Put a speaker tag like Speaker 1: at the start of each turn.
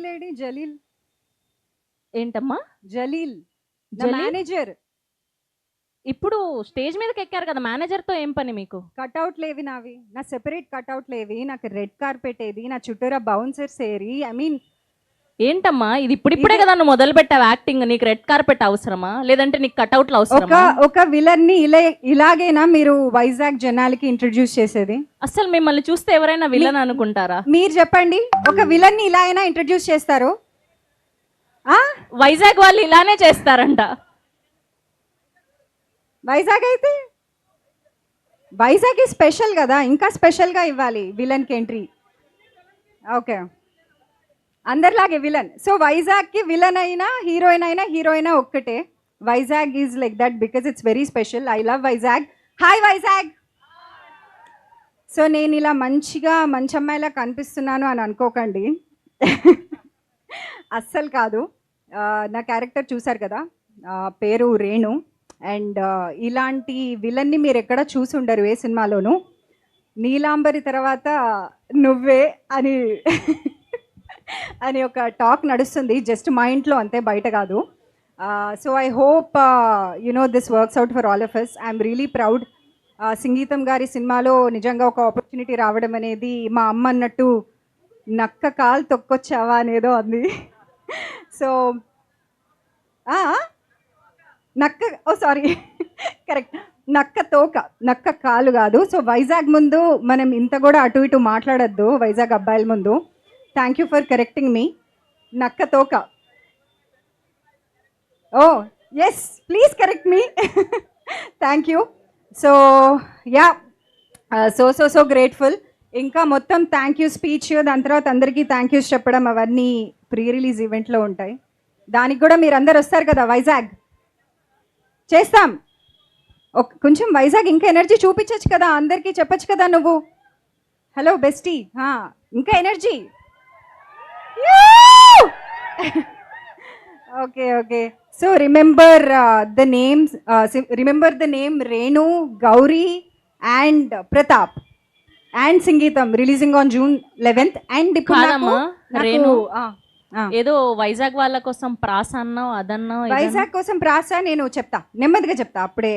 Speaker 1: Lady Jaleel
Speaker 2: ఏంటమ్మా
Speaker 1: Jaleel
Speaker 2: Jaleel?
Speaker 1: Manager
Speaker 2: ఇప్పుడు stage మీదకి ఎక్కారు కదా, మేనేజర్ తో ఏం పని మీకు?
Speaker 1: కట్అవుట్ లేవి నావి, నా సెపరేట్ కట్అవుట్ లేవి, నాకు రెడ్ కార్పెట్ ఏది, నా చుట్టూరా బౌన్సర్స్ ఏరి. ఐ మీన్
Speaker 2: ఏంటమ్మా ఇది? ఇప్పుడిప్పుడే కదా నువ్వు మొదలు పెట్టావు యాక్టింగ్. నీకు రెడ్ కార్పెట్ అవసరమా, లేదంటే నీకు కట్అవుట్లు అవసరమా?
Speaker 1: ఒక విలన్ ని ఇలాగేనా మీరు వైజాగ్ జనాలకి ఇంట్రడ్యూస్ చేసేది?
Speaker 2: అసలు మిమ్మల్ని చూస్తే ఎవరైనా విలన్ అనుకుంటారా?
Speaker 1: మీరు చెప్పండి, ఒక విలన్ ని ఇలా అయినా ఇంట్రడ్యూస్ చేస్తారు?
Speaker 2: వైజాగ్ వాళ్ళు ఇలానే చేస్తారంట.
Speaker 1: వైజాగ్ అయితే వైజాగ్ స్పెషల్ కదా, ఇంకా స్పెషల్ గా ఇవ్వాలి విలన్ కి ఎంట్రీ. ఓకే, అందరిలాగే విలన్. సో వైజాగ్ కి విలన్ అయినా హీరోయిన్ ఒక్కటే. Vizag is like that because it's very special. I love Vizag. Hi Vizag. So నేను ఇలా మంచిగా మంచి అమ్మాయిలా కనిపిస్తున్నాను అని అనుకోకండి. అస్సలు కాదు. నా క్యారెక్టర్ చూసారు కదా, పేరు రేణు. అండ్ ఇలాంటి విలన్ని మీరు ఎక్కడ చూసి ఉండరు ఏ సినిమాలోనూ. నీలాంబరి తర్వాత నువ్వే అని అని ఒక టాక్ నడుస్తుంది జస్ట్ మా ఇంట్లో, అంతే, బయట కాదు. So I hope this works out for all of us. I'm really proud. సంగీతం గారి సినిమాలో నిజంగా ఒక ఆపర్చునిటీ రావడం అనేది, మా అమ్మ అన్నట్టు నక్క కాలు తొక్కొచ్చావా అనేదో అంది. సో నక్క, ఓ సారీ, కరెక్ట్, నక్క తోక, నక్క కాలు కాదు. సో వైజాగ్ ముందు మనం ఇంత కూడా అటు ఇటు మాట్లాడద్దు, వైజాగ్ అబ్బాయిల ముందు. Thank you for correcting me. నక్క తోక. Oh yes, please correct me. Thank you. So ya, so grateful. ఇంకా మొత్తం థ్యాంక్ యూ స్పీచ్, దాని తర్వాత అందరికీ థ్యాంక్ యూస్ చెప్పడం, అవన్నీ ప్రీ రిలీజ్ ఈవెంట్లో ఉంటాయి. దానికి కూడా మీరు అందరు వస్తారు కదా, వైజాగ్ చేస్తాం. కొంచెం వైజాగ్ ఇంకా ఎనర్జీ చూపించచ్చు కదా, అందరికీ చెప్పచ్చు కదా నువ్వు. హలో బెస్టీ, ఇంకా energy. Okay okay. So remember the name Renu, Gauri and Pratap and Sangeetham, releasing on June 11th. And ఇప్పుడు
Speaker 2: రేణు ఏదో వైజాగ్ వాళ్ళ కోసం ప్రాస అన్నావు, అదన్నావు.
Speaker 1: వైజాగ్ కోసం ప్రాస నేను చెప్తా, నెమ్మదిగా చెప్తా అప్పుడే.